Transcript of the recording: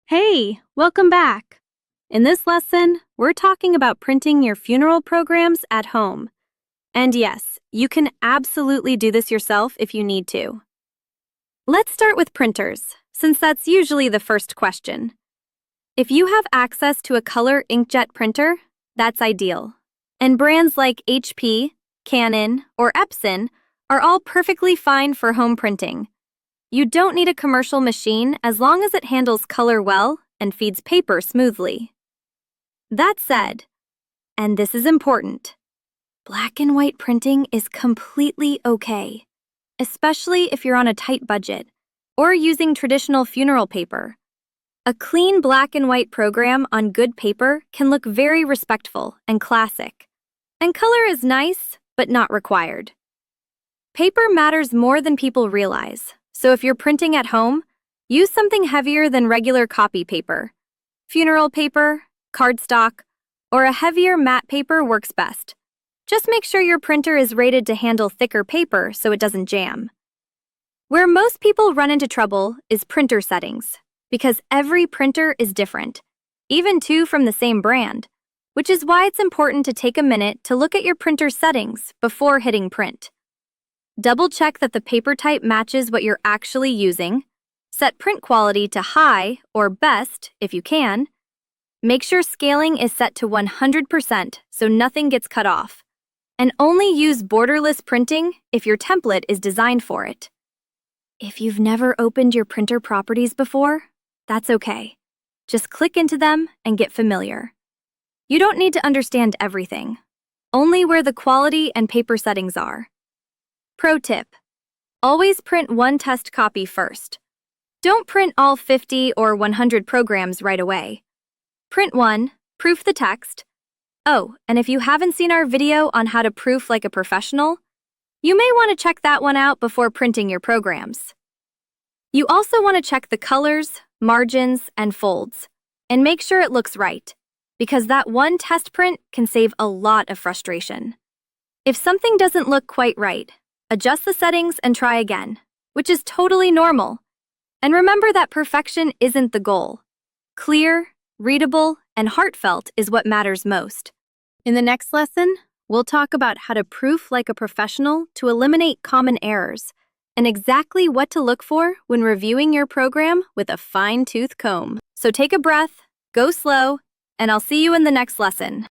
Hey, welcome back. In this lesson, we're talking about printing your funeral programs at home. And yes, you can absolutely do this yourself if you need to. Let's start with printers, since that's usually the first question. If you have access to a color inkjet printer, that's ideal. And brands like HP, Canon, or Epson are all perfectly fine for home printing. You don't need a commercial machine as long as it handles color well and feeds paper smoothly. That said, and this is important, black and white printing is completely okay, especially if you're on a tight budget or using traditional funeral paper. A clean black and white program on good paper can look very respectful and classic, and color is nice but not required. Paper matters more than people realize. So if you're printing at home, use something heavier than regular copy paper. Funeral paper, cardstock, or a heavier matte paper works best. Just make sure your printer is rated to handle thicker paper so it doesn't jam. Where most people run into trouble is printer settings, because every printer is different, even two from the same brand, which is why it's important to take a minute to look at your printer settings before hitting print. Double-check that the paper type matches what you're actually using. Set print quality to high or best if you can. Make sure scaling is set to 100% so nothing gets cut off. And only use borderless printing if your template is designed for it. If you've never opened your printer properties before, that's okay. Just click into them and get familiar. You don't need to understand everything, only where the quality and paper settings are. Pro tip: always print one test copy first. Don't print all 50 or 100 programs right away. Print one, proof the text. Oh, and if you haven't seen our video on how to proof like a professional, you may want to check that one out before printing your programs. You also want to check the colors, margins, and folds, and make sure it looks right, because that one test print can save a lot of frustration. If something doesn't look quite right, adjust the settings and try again, which is totally normal. And remember that perfection isn't the goal. Clear, readable, and heartfelt is what matters most. In the next lesson, we'll talk about how to proof like a professional to eliminate common errors, and exactly what to look for when reviewing your program with a fine-tooth comb. So take a breath, go slow, and I'll see you in the next lesson.